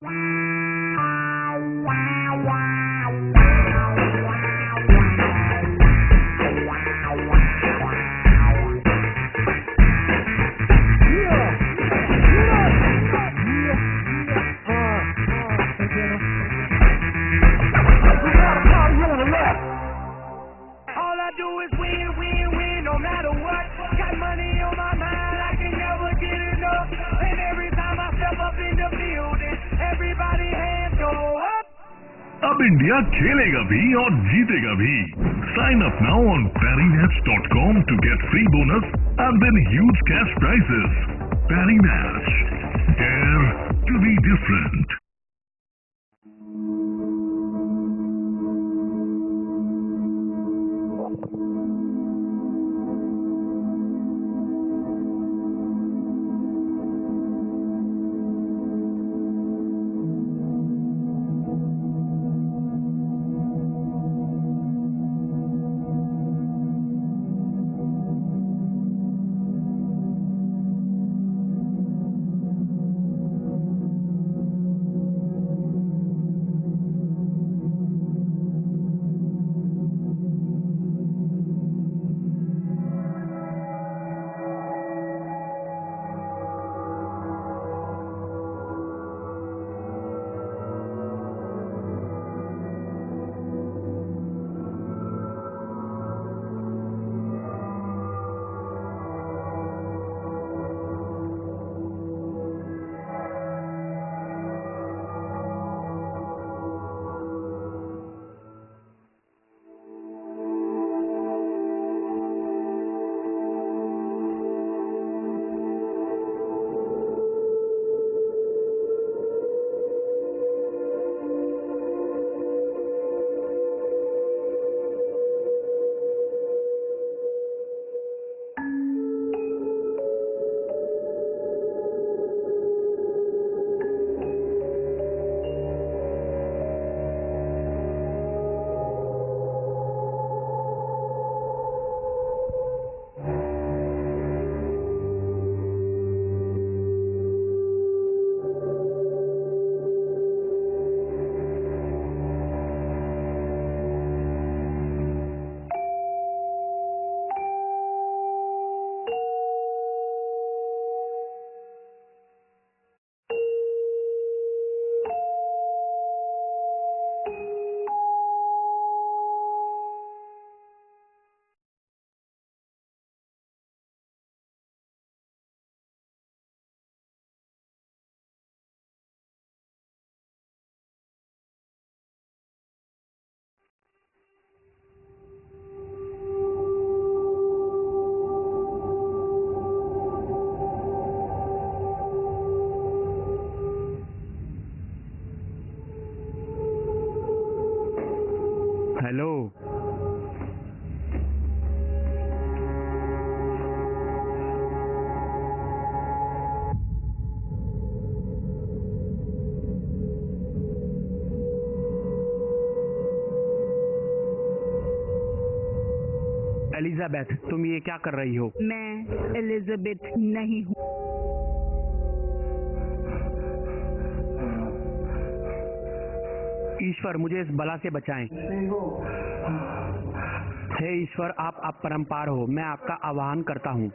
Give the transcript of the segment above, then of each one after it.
All I do is win, win, win, no matter what. Got money on my mind, I can never get enough. And every time I step up in the building, everybody hands go up. अब India खेलेगा भी और जीतेगा भी. Sign up now on PariNats.com to get free bonus and then huge cash prizes. PariNats, dare to be different. Hello, Elizabeth, तुम ये क्या कर रही हो? मैं एलिजाबेथ नहीं हूँ। ईश्वर, मुझे इस बला से बचाएं। हे ईश्वर, आप अपरंपार हो, मैं आपका आह्वान करता हूँ।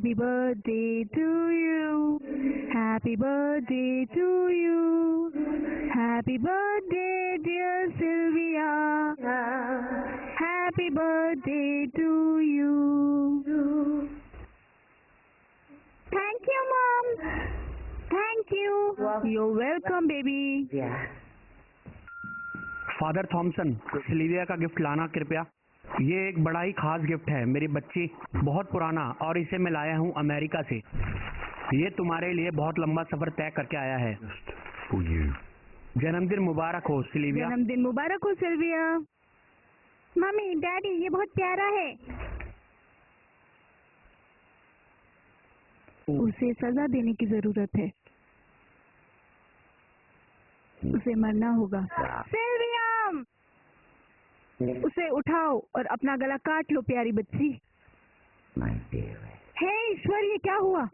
Happy birthday to you. Happy birthday to you. Happy birthday, dear Sylvia. Happy birthday to you. Thank you, Mom. Thank you. You're welcome, baby. Father Thomson, Sylvia का गिफ्ट लाना कृपया। ये एक बड़ा ही खास गिफ्ट है मेरी बच्ची, बहुत पुराना, और इसे मैं लाया हूँ अमेरिका से। ये तुम्हारे लिए बहुत लंबा सफर तय करके आया है। जन्मदिन मुबारक हो सिल्विया। जन्मदिन मुबारक हो सिल्विया। मम्मी, डैडी, ये बहुत प्यारा है। उसे सजा देने की जरूरत है। उसे मरना होगा। सिल्विया, उसे उठाओ और अपना गला काट लो प्यारी बच्ची। हे ईश्वर, ये क्या हुआ?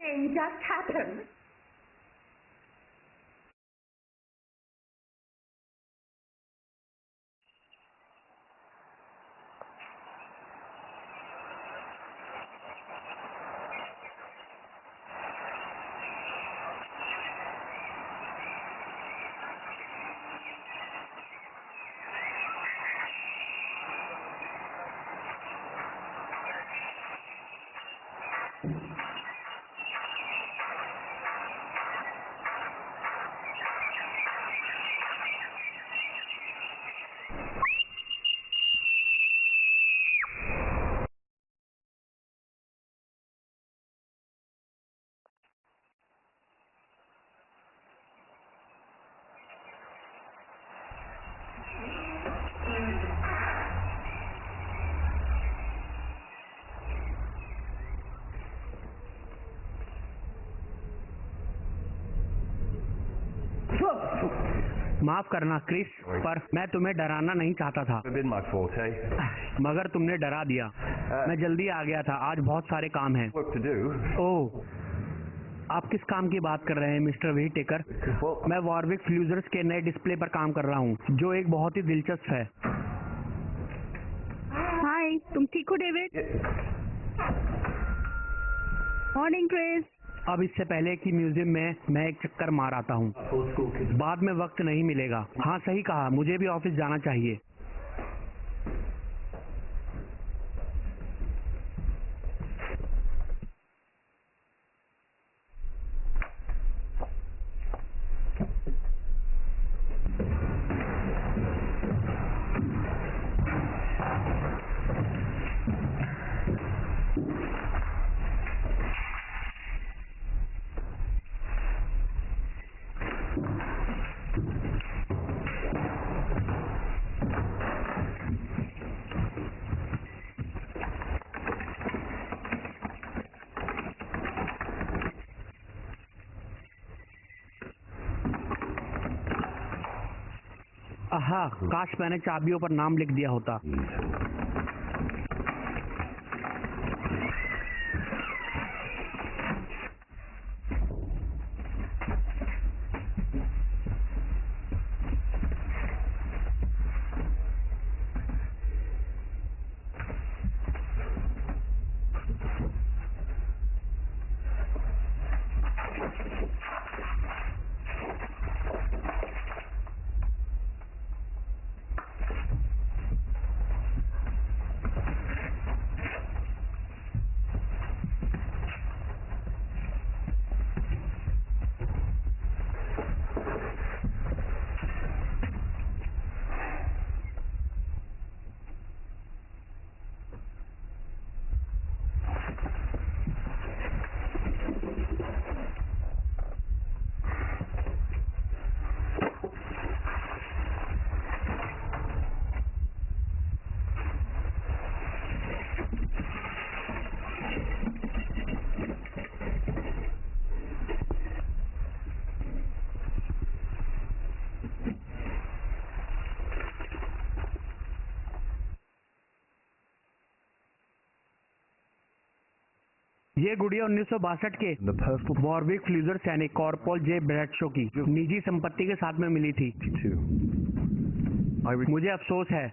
माफ करना क्रिस, पर मैं तुम्हें डराना नहीं चाहता था, मगर तुमने डरा दिया। मैं जल्दी आ गया था, आज बहुत सारे काम हैं। ओह, आप किस काम की बात कर रहे हैं मिस्टर व्हीटेकर? मैं वॉरविक फ्यूजर्स के नए डिस्प्ले पर काम कर रहा हूँ, जो एक बहुत ही दिलचस्प है। हाय, तुम ठीक हो डेविड? Morning Chris. अब इससे पहले कि म्यूजियम में मैं एक चक्कर मार आता हूँ, बाद में वक्त नहीं मिलेगा। हाँ, सही कहा, मुझे भी ऑफिस जाना चाहिए। आहा, काश मैंने चाबियों पर नाम लिख दिया होता। ये गुड़िया 1962 के वॉरविक फ्यूजर सैनिक कॉर्पोरल जे ब्रैडशो की निजी संपत्ति के साथ में मिली थी। मुझे अफसोस है।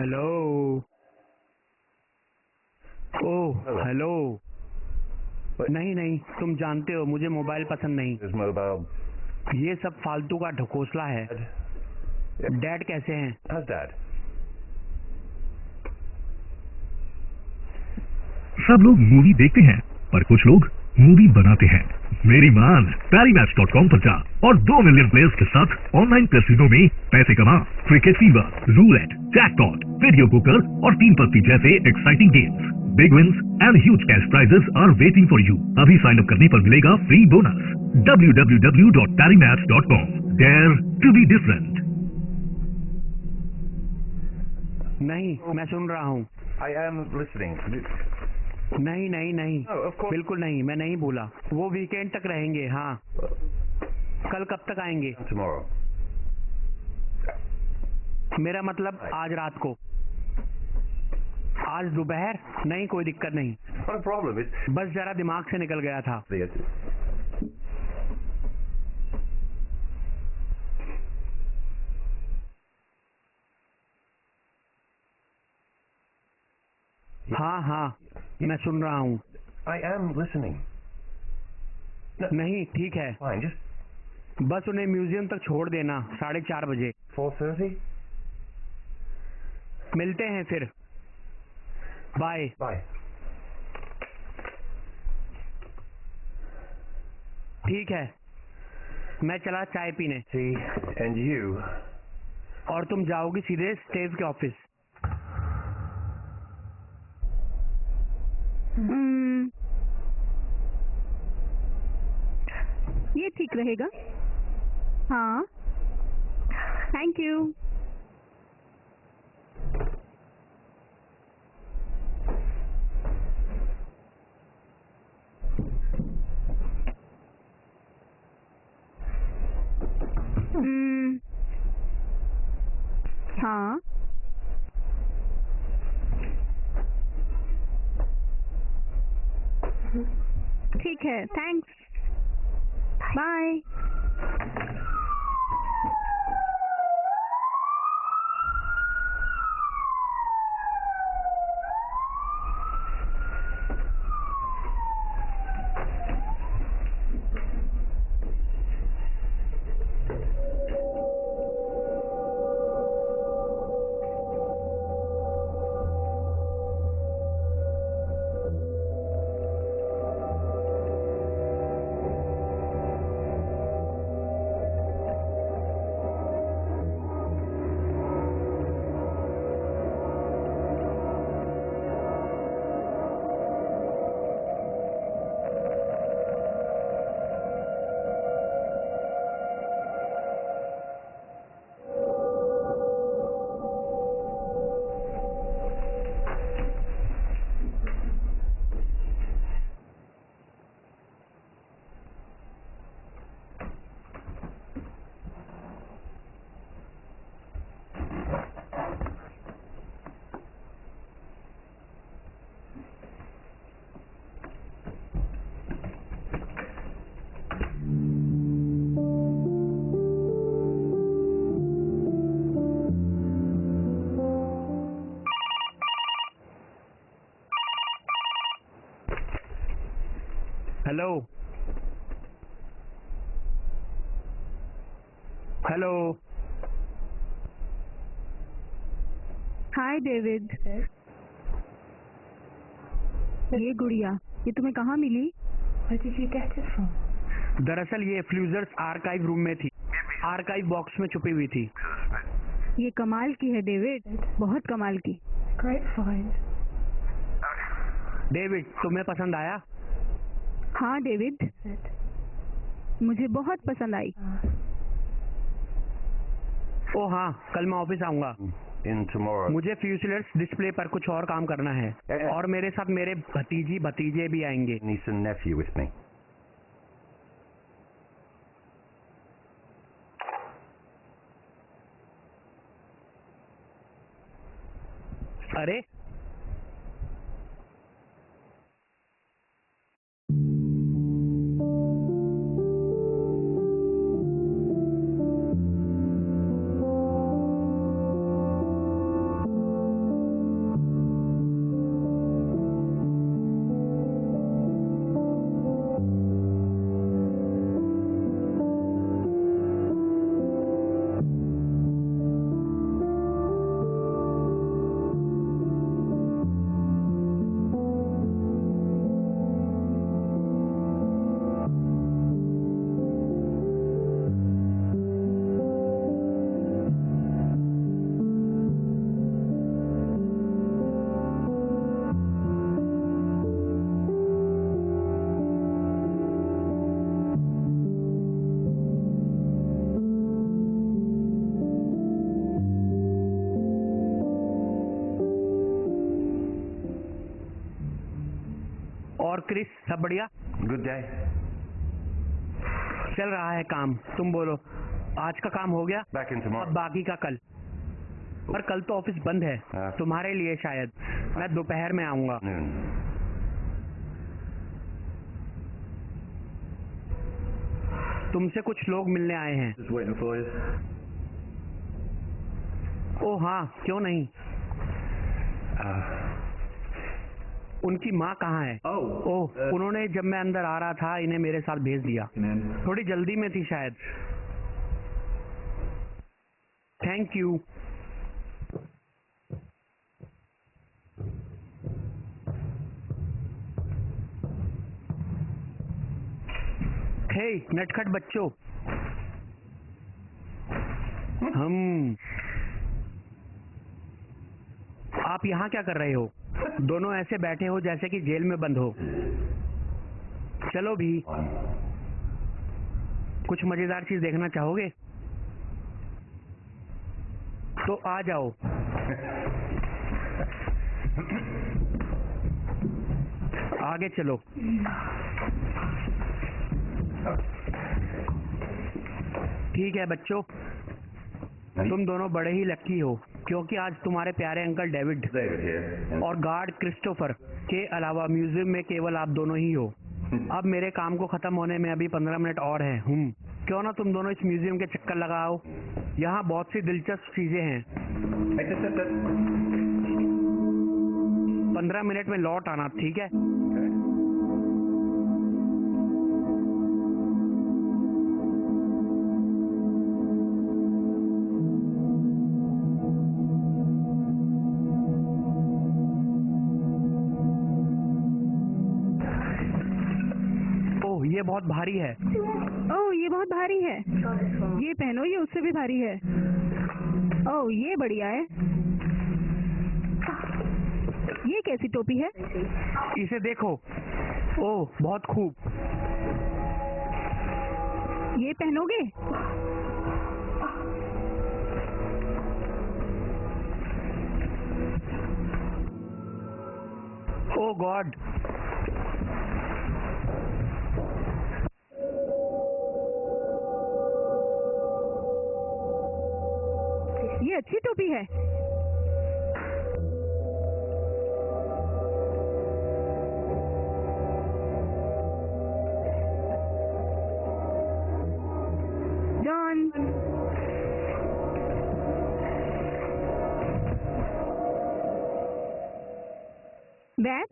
हेलो। Oh hello. नहीं नहीं, तुम जानते हो मुझे मोबाइल पसंद नहीं। His mobile. ये सब फालतू का ढकोसला है। डैड कैसे हैं? How's Dad? सब लोग मूवी देखते हैं पर कुछ लोग मूवी बनाते हैं। मेरी मान PariMatch.com पर जा और 2 मिलियन प्लेयर्स के साथ ऑनलाइन कैसीनो में पैसे कमा। Cricket fever, roulette, jackpot, video poker और 3 पत्ती जैसे exciting games, big wins and huge cash prizes are waiting for you. अभी साइन अप करने पर मिलेगा free bonus. www.PariMatch.com। Dare to be different। नहीं, मैं सुन रहा हूँ। I am listening. नहीं नहीं नहीं, No, of course. बिल्कुल नहीं, मैं नहीं बोला। वो वीकेंड तक रहेंगे। हाँ, कल कब तक आएंगे? Tomorrow. मेरा मतलब आज रात को। आज दोपहर? नहीं, कोई दिक्कत नहीं। Not a problem. It's बस जरा दिमाग से निकल गया था। हाँ हाँ, मैं सुन रहा हूँ। I am listening. नहीं, ठीक है, Fine. Just बस उन्हें म्यूजियम तक छोड़ देना 4:30 बजे। 4:30. मिलते हैं फिर। बाय। Bye. ठीक है, मैं चला चाय पीने। See, and you. और तुम जाओगी सीधे स्टेव के ऑफिस। ये ठीक रहेगा। हाँ, थैंक यू। हाँ, ठीक है, thanks, bye. Hello hello. Hi David. ये गुड़िया, ये तुम्हें कहाँ मिली? दरअसल ये फ्लूजर्स आर्काइव रूम में थी। आर्काइव बॉक्स में छुपी हुई थी। ये कमाल की है डेविड, बहुत कमाल की। डेविड, तुम्हें पसंद आया? हाँ डेविड, मुझे बहुत पसंद आई। ओ हाँ, कल मैं ऑफिस आऊंगा। In tomorrow. मुझे फ्यूचर्स डिस्प्ले पर कुछ और काम करना है। और मेरे साथ मेरे भतीजे भी आएंगे। Niece and nephew with me. अरे और क्रिस, सब बढ़िया? Good day. चल रहा है काम। तुम बोलो, आज का काम हो गया? Back in अब tomorrow. बाकी का कल। पर कल तो ऑफिस बंद है, हाँ। तुम्हारे लिए शायद। मैं दोपहर में आऊंगा। Noon. तुमसे कुछ लोग मिलने आए हैं। Just waiting for you. ओह हाँ, क्यों नहीं। उनकी माँ कहाँ है? ओह, उन्होंने जब मैं अंदर आ रहा था इन्हें मेरे साथ भेज दिया। थोड़ी जल्दी में थी शायद। Thank you. हे नटखट बच्चों, आप यहाँ क्या कर रहे हो? दोनों ऐसे बैठे हो जैसे कि जेल में बंद हो। चलो भी, कुछ मजेदार चीज देखना चाहोगे? तो आ जाओ। आगे चलो। ठीक है बच्चों, तुम दोनों बड़े ही लकी हो, क्योंकि आज तुम्हारे प्यारे अंकल डेविड David here. और गार्ड क्रिस्टोफर के अलावा म्यूजियम में केवल आप दोनों ही हो। अब मेरे काम को खत्म होने में अभी 15 मिनट और हैं। क्यों ना तुम दोनों इस म्यूजियम के चक्कर लगाओ। यहाँ बहुत सी दिलचस्प चीजें हैं। 15 मिनट में लौट आना, ठीक है? ओह, ये बहुत भारी है। ओह ये बहुत भारी है। ये पहनो, ये उससे भी भारी है। ओह ये बढ़िया है। ये कैसी टोपी है? इसे देखो। ओह बहुत खूब। ये पहनोगे? ओह गॉड, ये अच्छी टोपी है। जॉन, बैठ।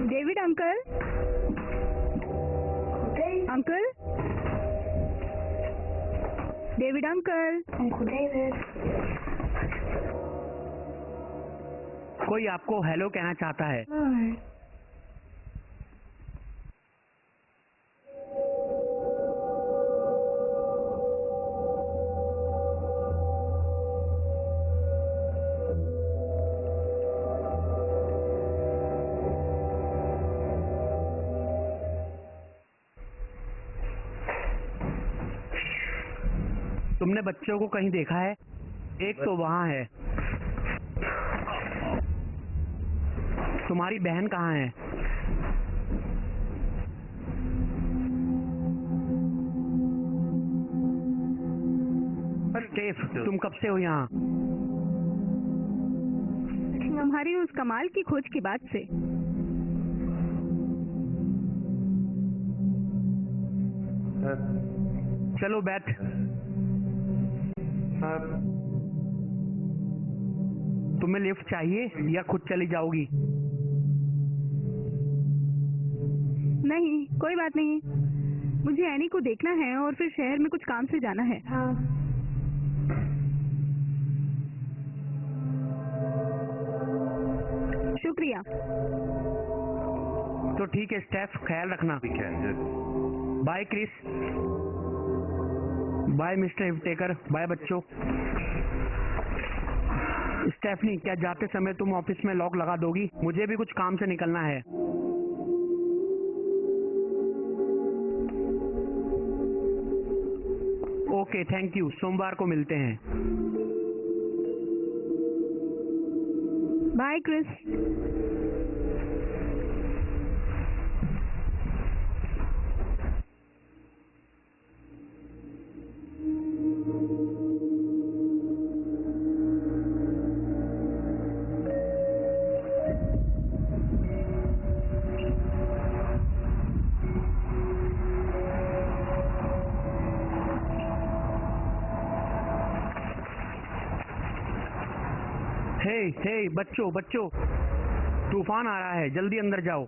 David uncle, uncle, David uncle, कोई आपको हेलो कहना चाहता है। तुमने बच्चों को कहीं देखा है? एक तो वहाँ है। तुम्हारी बहन कहाँ है? स्टेफ, तुम कब से हो यहाँ? हमारी उस कमाल की खोज के बाद से। चलो बैठ। तुम्हें लिफ्ट चाहिए या खुद चली जाओगी? नहीं, कोई बात नहीं। मुझे एनी को देखना है और फिर शहर में कुछ काम से जाना है। शुक्रिया। तो ठीक है स्टेफ, ख्याल रखना। Bye Chris, bye mister Whitaker, bye बच्चों। स्टेफनी, क्या जाते समय तुम ऑफिस में लॉक लगा दोगी? मुझे भी कुछ काम से निकलना है। ओके, थैंक यू, सोमवार को मिलते हैं। Bye Chris. हे बच्चों, तूफान आ रहा है, जल्दी अंदर जाओ।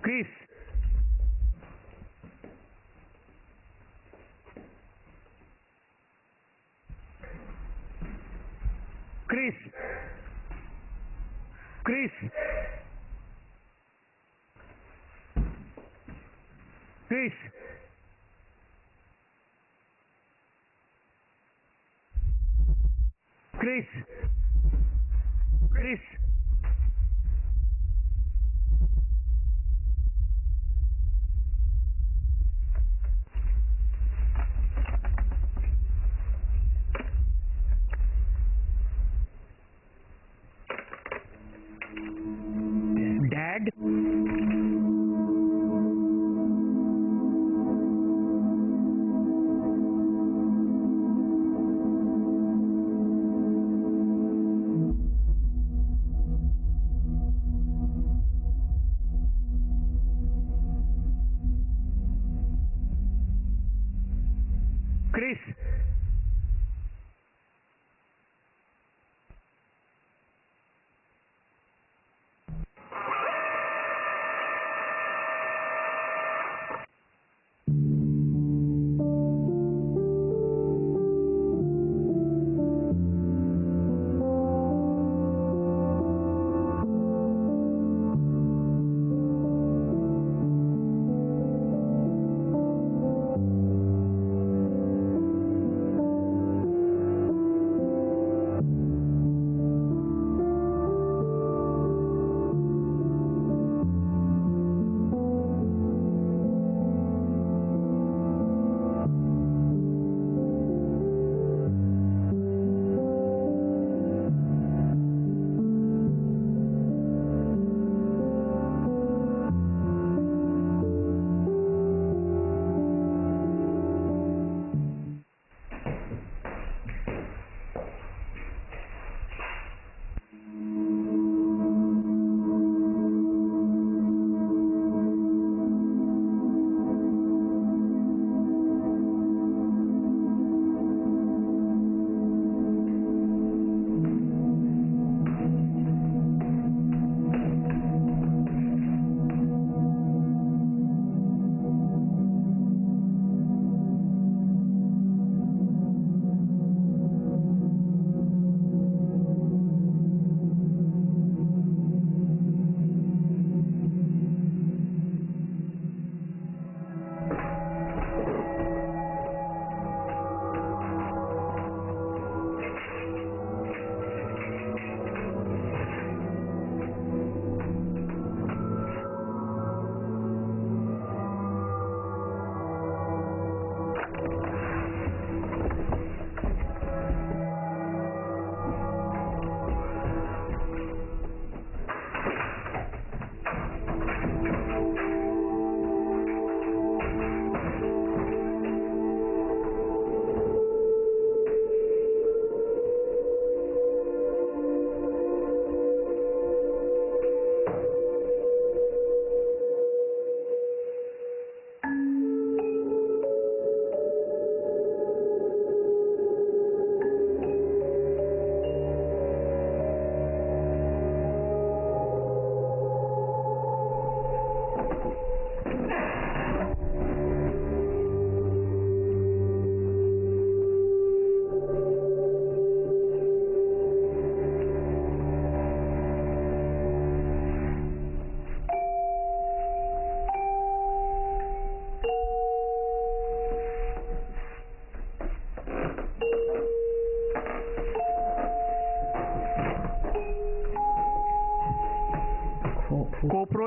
Chris, Chris, Chris, Chris, Chris, Chris, dad, Chris,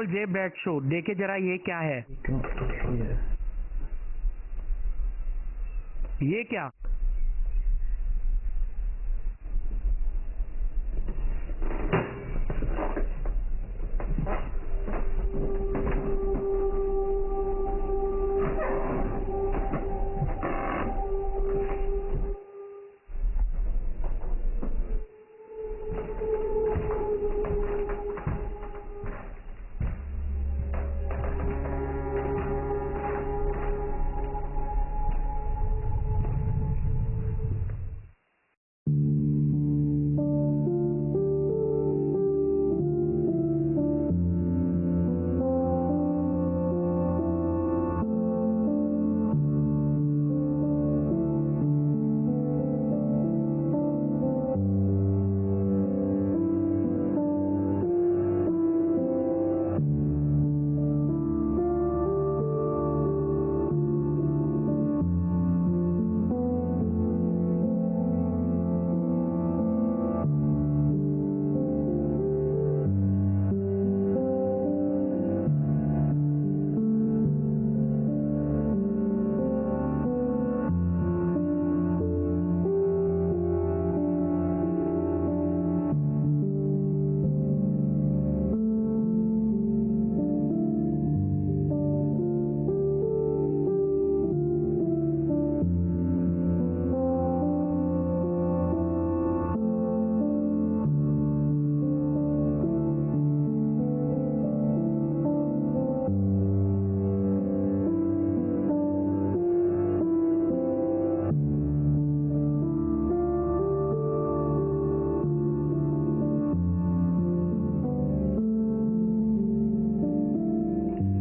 control जे ब्रेड शो, देखे जरा ये क्या है? ये क्या?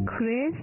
क्रिस,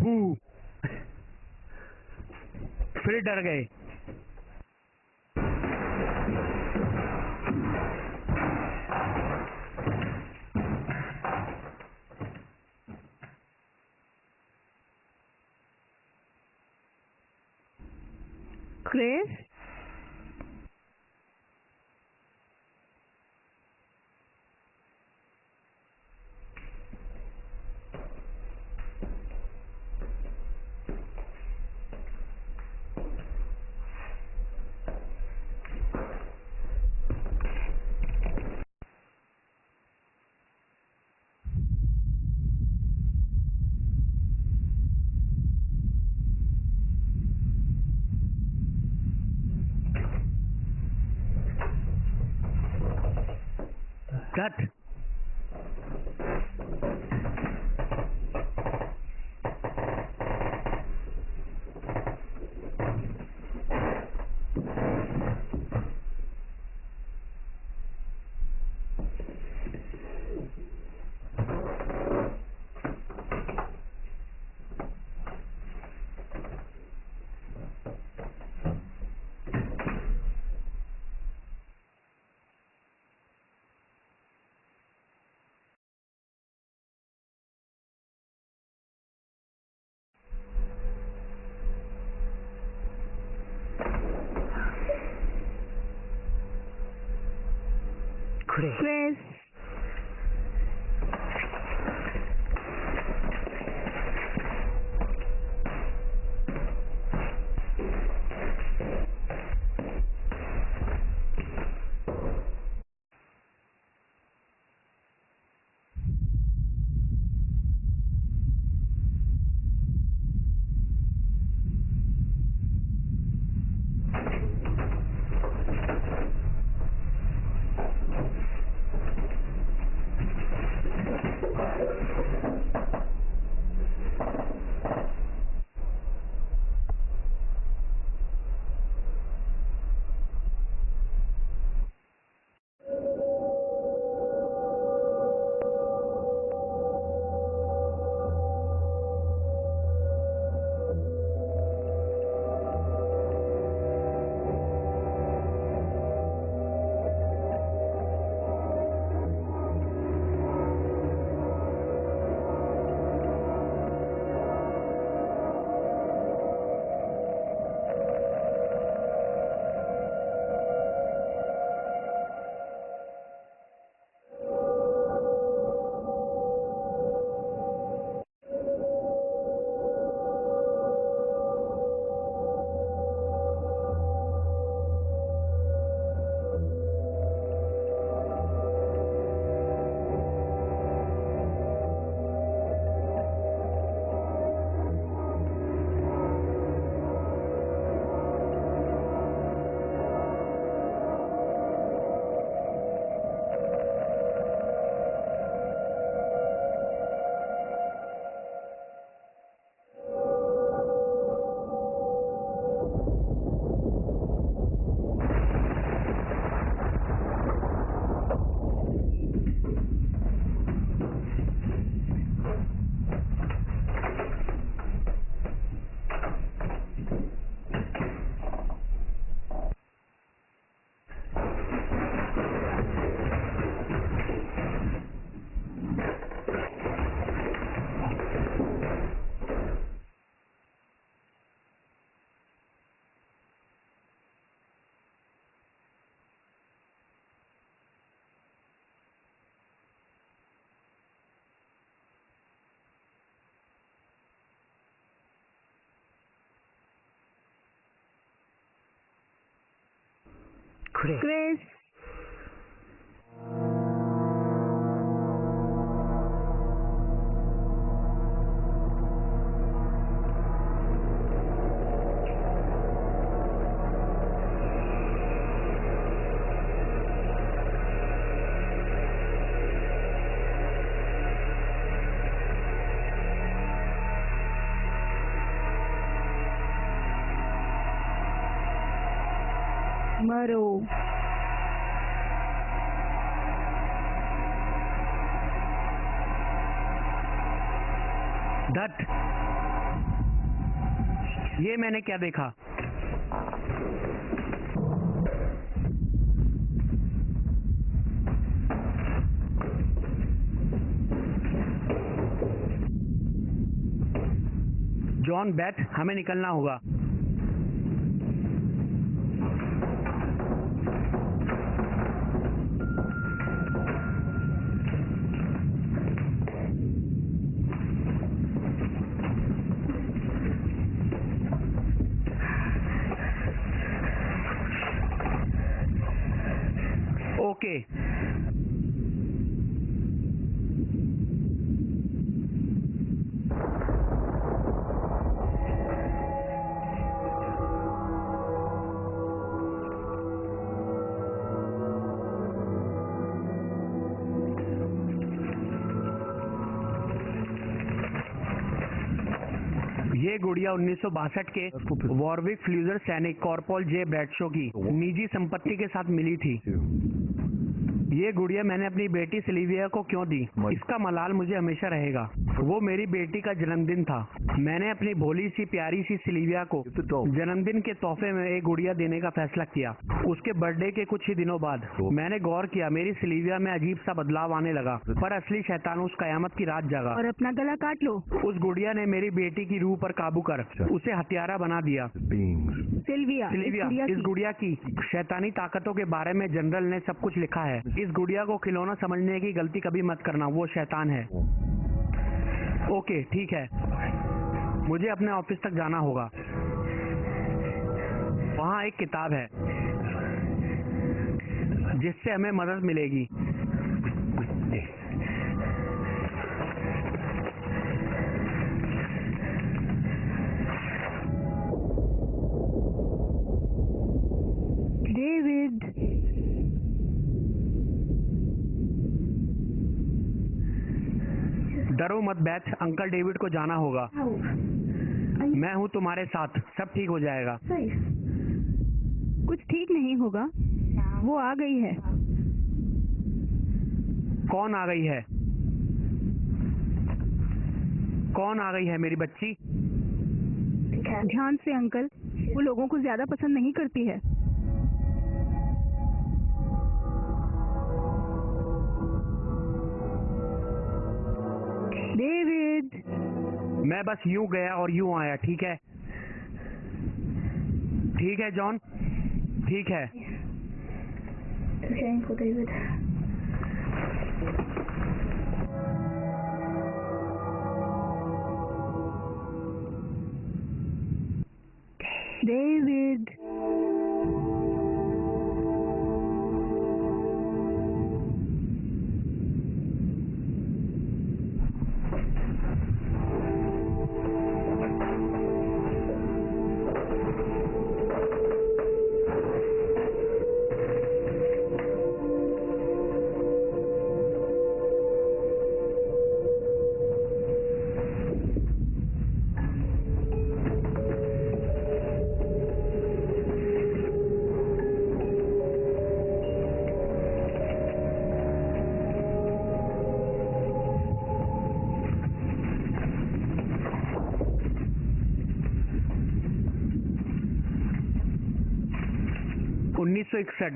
बू। फिर डर गए। Chris, cut. क्रिस, क्रिस, मरो। दत्त, ये मैंने क्या देखा? जॉन, बैठ, हमें निकलना होगा। ओके, ये गुड़िया 1962 के वॉरविक फ्ल्यूजर सैनिक कॉर्पोरल जे ब्रैडशो की निजी संपत्ति के साथ मिली थी। ये गुड़िया मैंने अपनी बेटी सिल्विया को क्यों दी, इसका मलाल मुझे हमेशा रहेगा। वो मेरी बेटी का जन्मदिन था। मैंने अपनी भोली सी प्यारी सी सिल्विया को जन्मदिन के तोहफे में एक गुड़िया देने का फैसला किया। उसके बर्थडे के कुछ ही दिनों बाद मैंने गौर किया मेरी सिल्विया में अजीब सा बदलाव आने लगा, पर असली शैतान उस कयामत की रात जागा और अपना गला काट लो। उस गुड़िया ने मेरी बेटी की रूह पर काबू कर उसे हत्यारा बना दिया। सिल्विया, इस गुड़िया की शैतानी ताकतों के बारे में जनरल ने सब कुछ लिखा है। इस गुड़िया को खिलौना समझने की गलती कभी मत करना, वो शैतान है। ओके ठीक है, मुझे अपने ऑफिस तक जाना होगा। वहाँ एक किताब है जिससे हमें मदद मिलेगी। डेविड, डरो मत बेथ, अंकल डेविड को जाना होगा। मैं हूँ तुम्हारे साथ, सब ठीक हो जाएगा। कुछ ठीक नहीं होगा, वो आ गई है। कौन आ गई है? कौन आ गई है मेरी बच्ची? ध्यान से अंकल, वो लोगों को ज्यादा पसंद नहीं करती है। डेविड, मैं बस यूं गया और यूं आया, ठीक है? ठीक है जॉन, ठीक है। डेविड,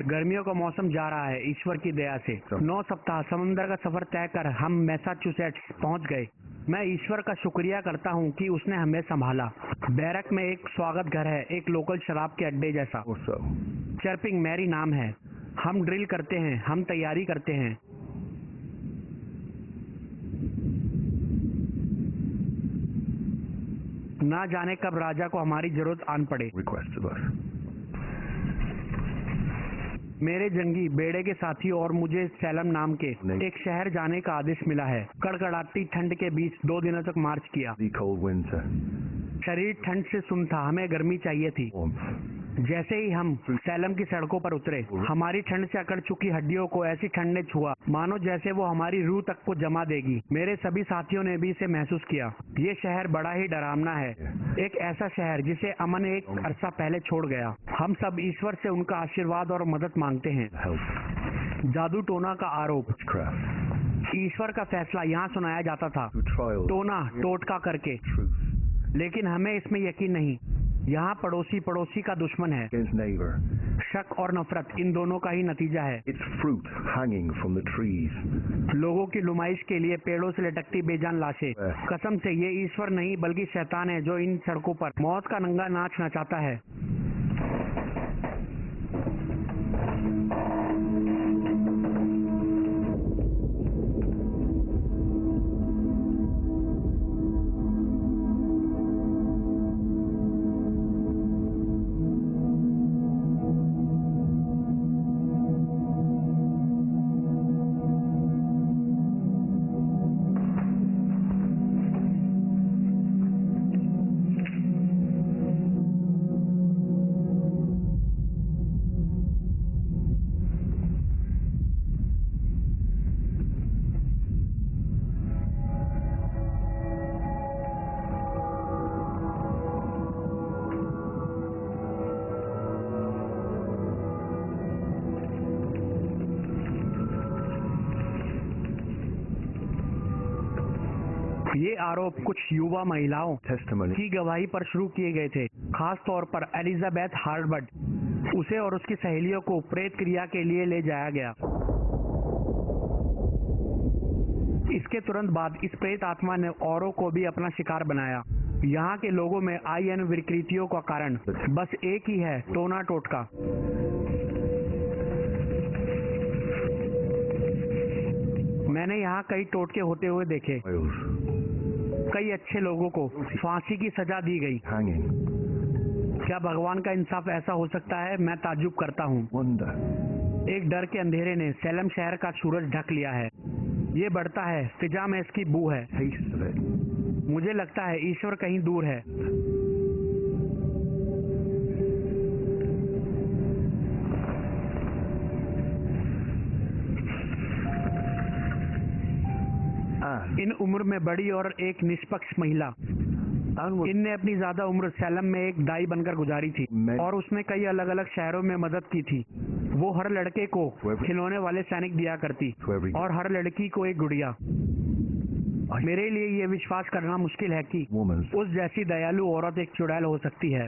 गर्मियों का मौसम जा रहा है ईश्वर की दया से। 9 सप्ताह समुद्र का सफर तय कर हम मैसाचुसेट्स पहुंच गए। मैं ईश्वर का शुक्रिया करता हूं कि उसने हमें संभाला। बैरक में एक स्वागत घर है, एक लोकल शराब के अड्डे जैसा। चर्पिंग मैरी नाम है। हम ड्रिल करते हैं, हम तैयारी करते हैं। ना जाने कब राजा को हमारी जरूरत आन पड़े। मेरे जंगी बेड़े के साथी और मुझे सैलम नाम के एक शहर जाने का आदेश मिला है। कड़कड़ाती ठंड के बीच 2 दिनों तक मार्च किया। शरीर ठंड से सुन्न था, हमें गर्मी चाहिए थी। जैसे ही हम सैलम की सड़कों पर उतरे, हमारी ठंड से अकड़ चुकी हड्डियों को ऐसी ठंड ने छुआ मानो जैसे वो हमारी रूह तक को जमा देगी। मेरे सभी साथियों ने भी इसे महसूस किया। ये शहर बड़ा ही डरावना है, एक ऐसा शहर जिसे अमन एक अरसा पहले छोड़ गया। हम सब ईश्वर से उनका आशीर्वाद और मदद मांगते हैं। जादू टोना का आरोप। ईश्वर का फैसला यहाँ सुनाया जाता था, टोना टोटका करके, लेकिन हमें इसमें यकीन नहीं। यहाँ पड़ोसी का दुश्मन है। शक और नफरत इन दोनों का ही नतीजा है। लोगों की नुमाइश के लिए पेड़ों से लटकती बेजान लाशें। कसम से ये ईश्वर नहीं बल्कि शैतान है जो इन सड़कों पर मौत का नंगा नाच नचाता है। ये आरोप कुछ युवा महिलाओं की गवाही पर शुरू किए गए थे, खास तौर पर एलिजाबेथ हार्वर्ड। उसे और उसकी सहेलियों को प्रेत क्रिया के लिए ले जाया गया। इसके तुरंत बाद इस प्रेत आत्मा ने औरों को भी अपना शिकार बनाया। यहाँ के लोगों में आई एन विकृतियों का कारण बस एक ही है, टोना टोटका। मैंने यहाँ कई टोटके होते हुए देखे। कई अच्छे लोगों को फांसी की सजा दी गई। क्या भगवान का इंसाफ ऐसा हो सकता है? मैं ताज्जुब करता हूँ। एक डर के अंधेरे ने सैलम शहर का सूरज ढक लिया है। ये बढ़ता है, फिजा में इसकी बू है। मुझे लगता है ईश्वर कहीं दूर है। इन उम्र में बड़ी और एक निष्पक्ष महिला। इनने अपनी ज्यादा उम्र सैलम में एक दाई बनकर गुजारी थी और उसने कई अलग अलग शहरों में मदद की थी। वो हर लड़के को खिलौने वाले सैनिक दिया करती और हर लड़की को एक गुड़िया। मेरे लिए ये विश्वास करना मुश्किल है कि उस जैसी दयालु औरत एक चुड़ैल हो सकती है।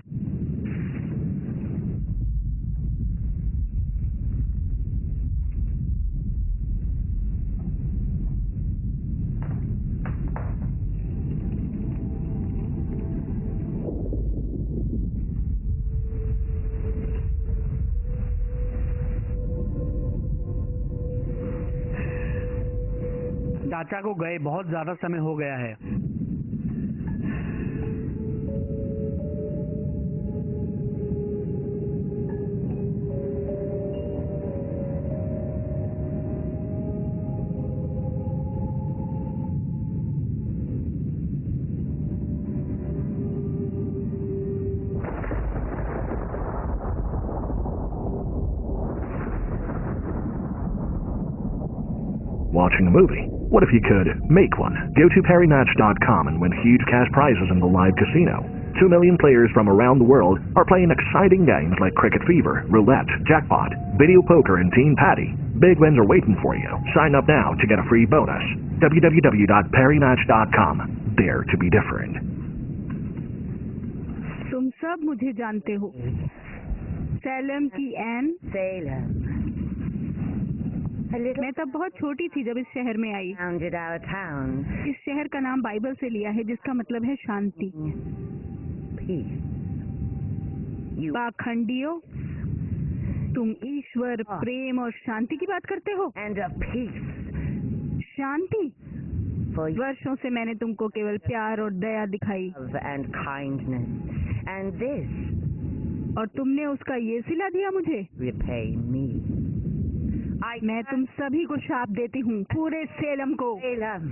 चाचा को गए बहुत ज्यादा समय हो गया है। Watching a movie? What if you could make one? Go to PerryMatch.com and win huge cash prizes in the live casino. 2 million players from around the world are playing exciting games like Cricket Fever, Roulette, Jackpot, Video Poker, and Team Patty. Big wins are waiting for you. Sign up now to get a free bonus. www.PerryMatch.com. Dare to be different. तुम सब मुझे जानते हो। Slam की N. Salem. A little मैं तब बहुत छोटी थी जब इस शहर में आई। founded our town. इस शहर का नाम बाइबल से लिया है, जिसका मतलब है शांति। Peace. You पाखंडियों, तुम ईश्वर, प्रेम और शांति की बात करते हो। and a peace Shanti. for वर्षों से मैंने तुमको केवल प्यार और दया दिखाई love and kindness. And this और तुमने उसका ये सिला दिया मुझे। repay me. मैं तुम सभी को शाप देती हूँ, पूरे सेलम को। Salem.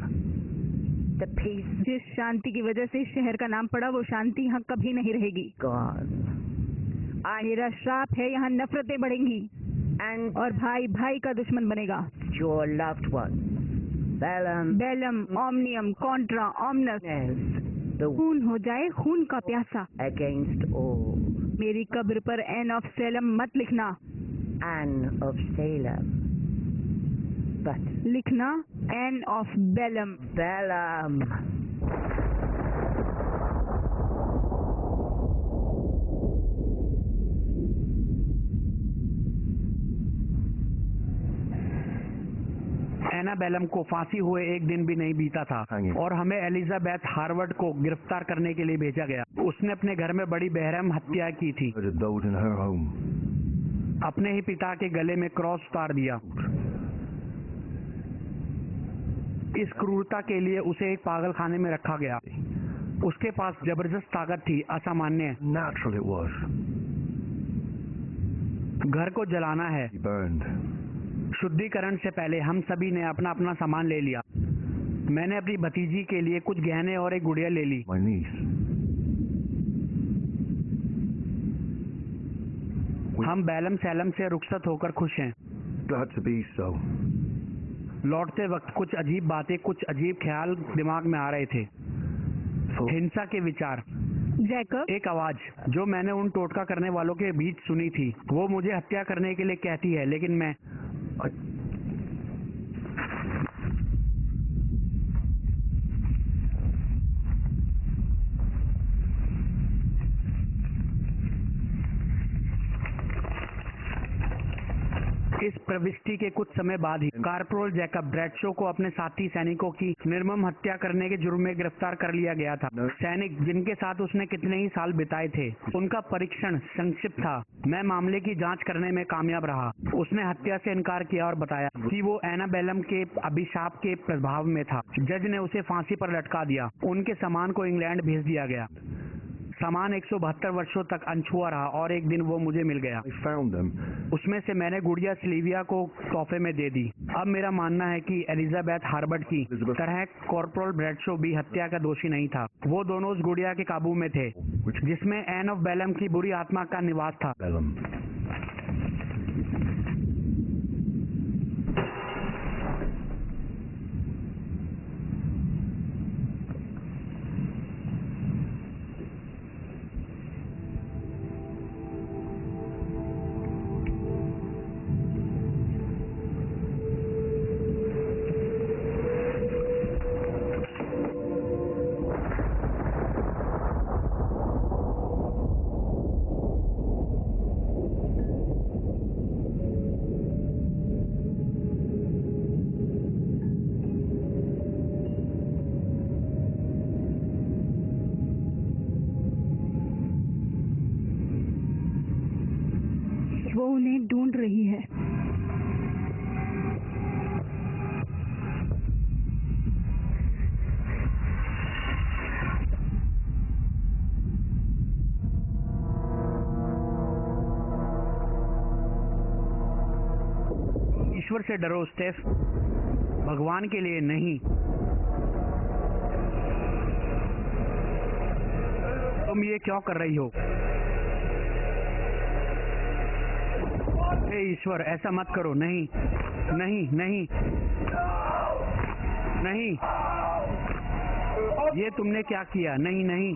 The peace जिस शांति की वजह से इस शहर का नाम पड़ा, वो शांति यहाँ कभी नहीं रहेगी। gone. मेरा श्राप है, यहाँ नफरतें बढ़ेंगी And और भाई भाई का दुश्मन बनेगा। your loved ones. Salem. Bellum, omnium, contra, omnes. The खून हो जाए, खून का प्यासा। against all. मेरी कब्र पर एन ऑफ सेलम मत लिखना। Anne of Salem. But लिखना एन ऑफ बेलम। Balaam. एना बेलम को फांसी हुए एक दिन भी नहीं बीता था और हमें एलिजाबेथ हार्वर्ड को गिरफ्तार करने के लिए भेजा गया। उसने अपने घर में बड़ी बेरहम हत्या की थी। अपने ही पिता के गले में क्रॉस उतार दिया। इस क्रूरता के लिए उसे एक पागल खाने में रखा गया। उसके पास जबरदस्त ताकत थी, असामान्य। Natural it was. घर को जलाना है। He burned. शुद्धिकरण से पहले हम सभी ने अपना अपना सामान ले लिया। मैंने अपनी भतीजी के लिए कुछ गहने और एक गुड़िया ले ली। My niece. हम बेलम सैलम से रुखसत होकर खुश हैं। Glad to be so. लौटते वक्त कुछ अजीब बातें, कुछ अजीब ख्याल दिमाग में आ रहे थे। हिंसा के विचार। जैकब, एक आवाज जो मैंने उन टोटका करने वालों के बीच सुनी थी, वो मुझे हत्या करने के लिए कहती है, लेकिन मैं इस प्रविष्टि के कुछ समय बाद ही कॉर्पोरल जैकब ब्रैडशो को अपने साथी सैनिकों की निर्मम हत्या करने के जुर्म में गिरफ्तार कर लिया गया था। सैनिक जिनके साथ उसने कितने ही साल बिताए थे, उनका परीक्षण संक्षिप्त था। मैं मामले की जांच करने में कामयाब रहा। उसने हत्या से इनकार किया और बताया कि वो एनाबेलम के अभिशाप के प्रभाव में था। जज ने उसे फांसी पर लटका दिया। उनके सामान को इंग्लैंड भेज दिया गया। सामान 172 वर्षों तक अनछुआ रहा और एक दिन वो मुझे मिल गया। उसमें से मैंने गुड़िया सिल्विया को तोहफे में दे दी। अब मेरा मानना है कि एलिजाबेथ हार्बर्ट की तरह कॉर्पोरल ब्रैडशो भी हत्या का दोषी नहीं था। वो दोनों उस गुड़िया के काबू में थे जिसमें एन ऑफ बेलम की बुरी आत्मा का निवास था। वो उन्हें ढूंढ रही है। ईश्वर से डरो स्टेफ, भगवान के लिए नहीं। तुम ये क्यों कर रही हो? हे ईश्वर, ऐसा मत करो। नहीं नहीं नहीं नहीं, ये तुमने क्या किया? नहीं नहीं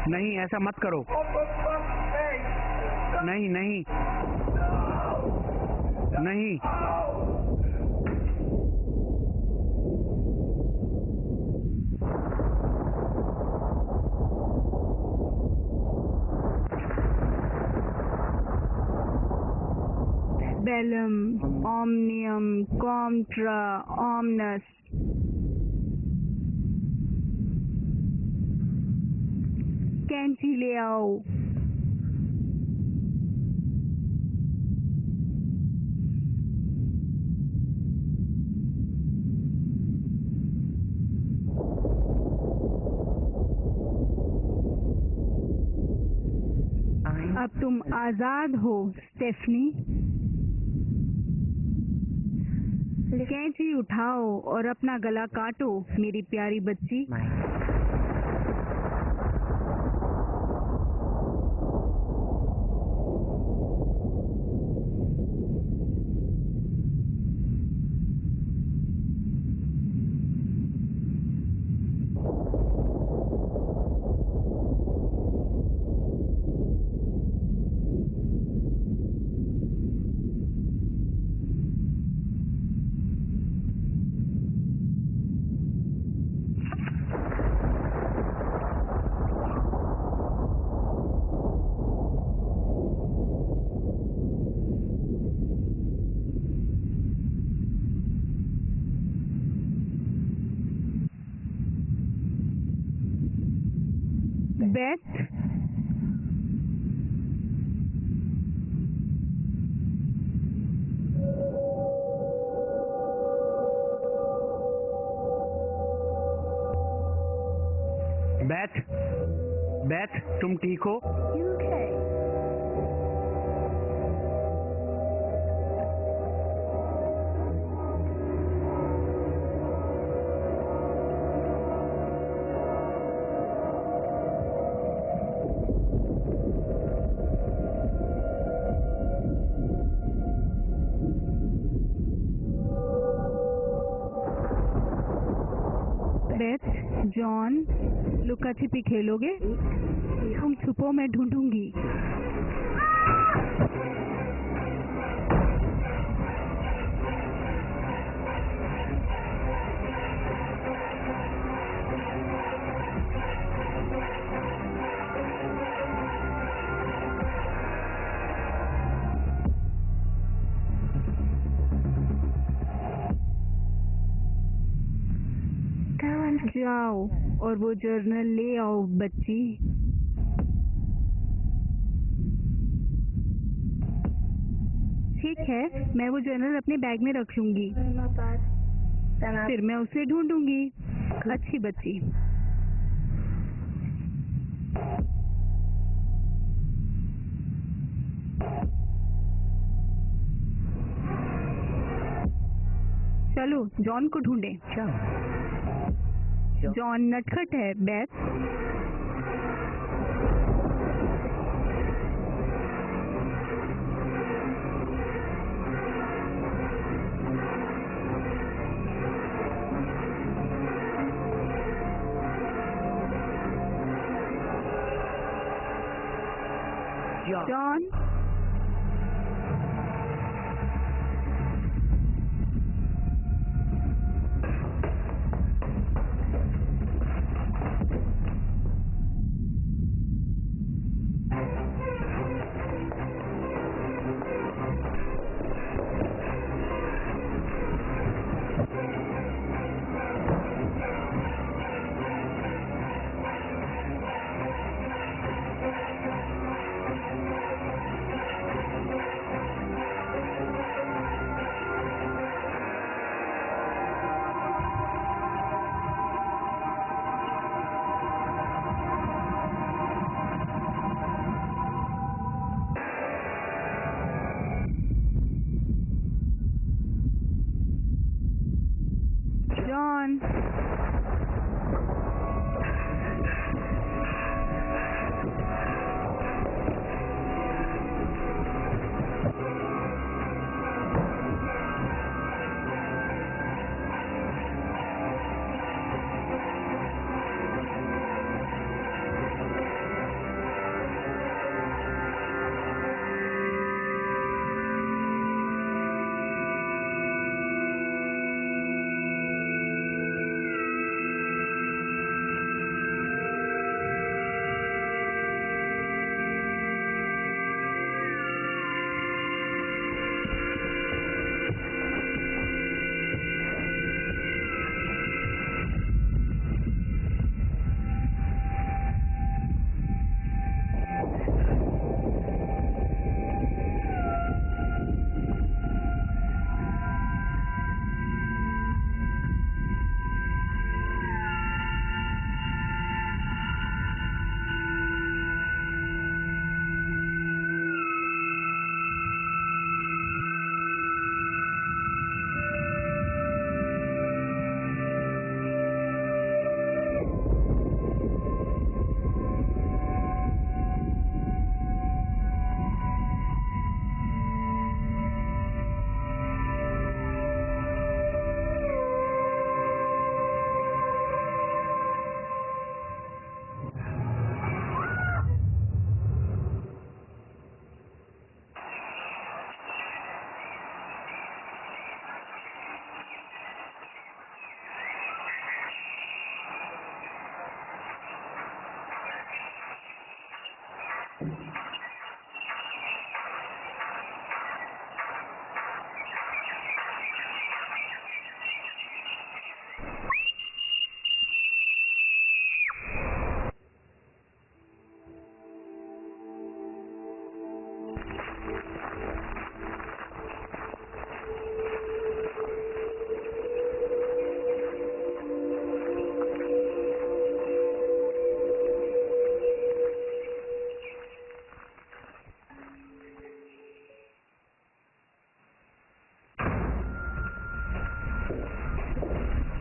नहीं, ऐसा मत करो। नहीं नहीं नहीं, बेलम, ओमनियम, कॉम्ट्रा, ओमनस। कैंची ले आओ। अब तुम आजाद हो स्टेफनी। कैंची उठाओ और अपना गला काटो मेरी प्यारी बच्ची। बेथ, बेथ, बेथ, तुम ठीक हो? बेथ, जॉन, लुका छिपी खेलोगे? तुम छुपो, मैं ढूंढूंगी। जाओ और वो जर्नल ले आओ बच्ची। ठीक है, मैं वो जर्नल अपने बैग में रख लूंगी, फिर मैं उसे ढूंढूंगी। अच्छी बच्ची। चलो जॉन को ढूंढे। जॉन नटखट है बेथ। जॉन जॉन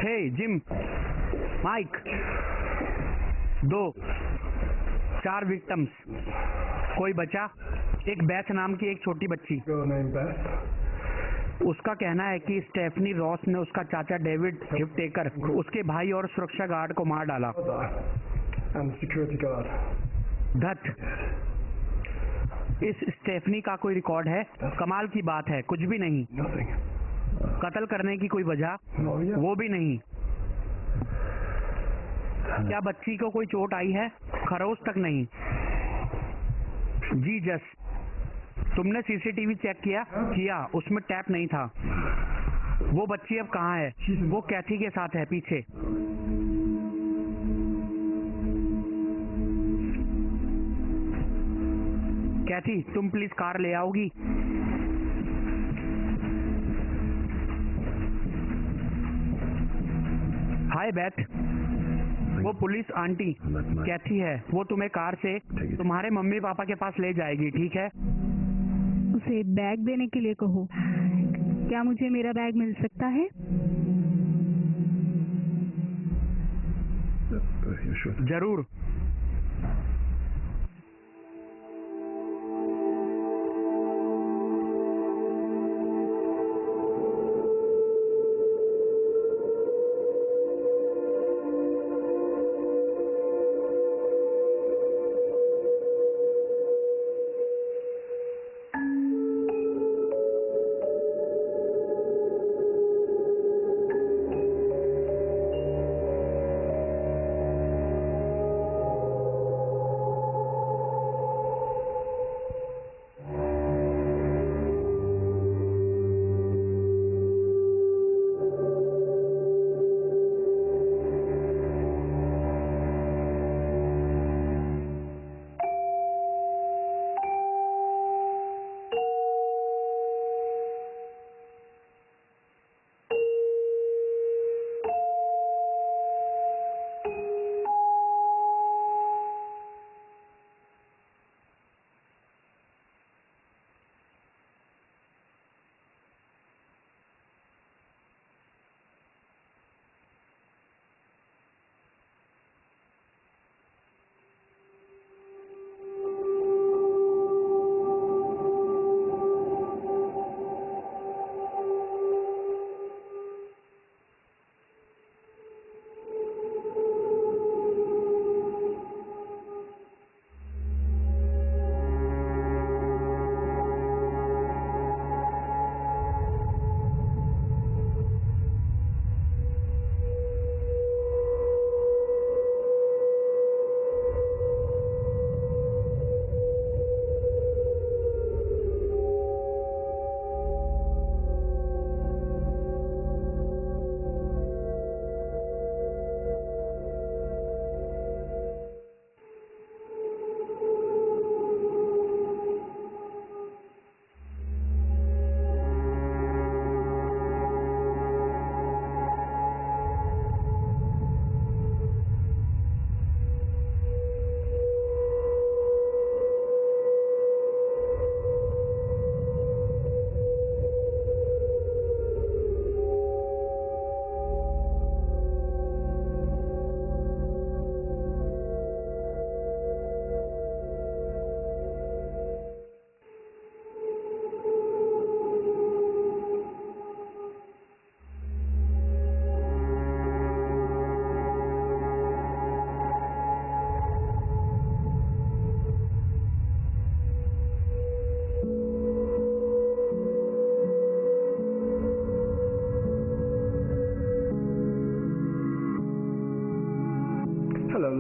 हे जिम, माइक, 2, 4 विक्टिम्स, कोई बचा? एक बेथ नाम की एक छोटी बच्ची। उसका कहना है कि स्टेफनी रॉस ने उसका चाचा डेविड गिफ्ट टेकर, उसके भाई और सुरक्षा गार्ड को मार डाला। धत, इस स्टेफनी का कोई रिकॉर्ड है? कमाल की बात है, कुछ भी नहीं। कत्ल करने की कोई वजह? वो भी नहीं। क्या बच्ची को कोई चोट आई है? खरोच तक नहीं। जी जस, तुमने सीसीटीवी चेक किया? किया, उसमें टैप नहीं था। वो बच्ची अब कहाँ है? वो कैथी के साथ है, पीछे। कैथी, तुम प्लीज कार ले आओगी? हाय बेथ, वो पुलिस आंटी कैथी है, वो तुम्हें कार से तुम्हारे मम्मी पापा के पास ले जाएगी, ठीक है? उसे बैग देने के लिए कहो। क्या मुझे मेरा बैग मिल सकता है? जरूर।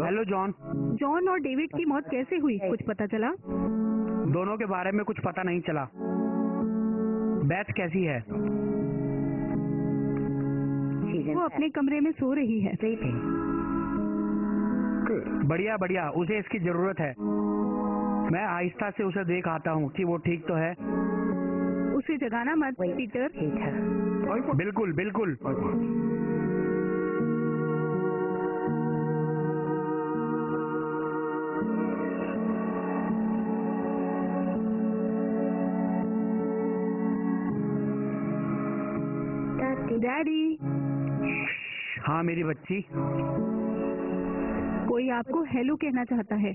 Hello John. जॉन और डेविड की मौत कैसे हुई, कुछ पता चला? दोनों के बारे में कुछ पता नहीं चला। बैथ कैसी है? वो अपने कमरे में सो रही है। बढ़िया बढ़िया, उसे इसकी जरूरत है। मैं आहिस्ता से उसे देख आता हूँ कि वो ठीक तो है। उसे जगाना मत पीटर। बिल्कुल बिल्कुल। डैडी। हाँ मेरी बच्ची। कोई आपको हेलो कहना चाहता है।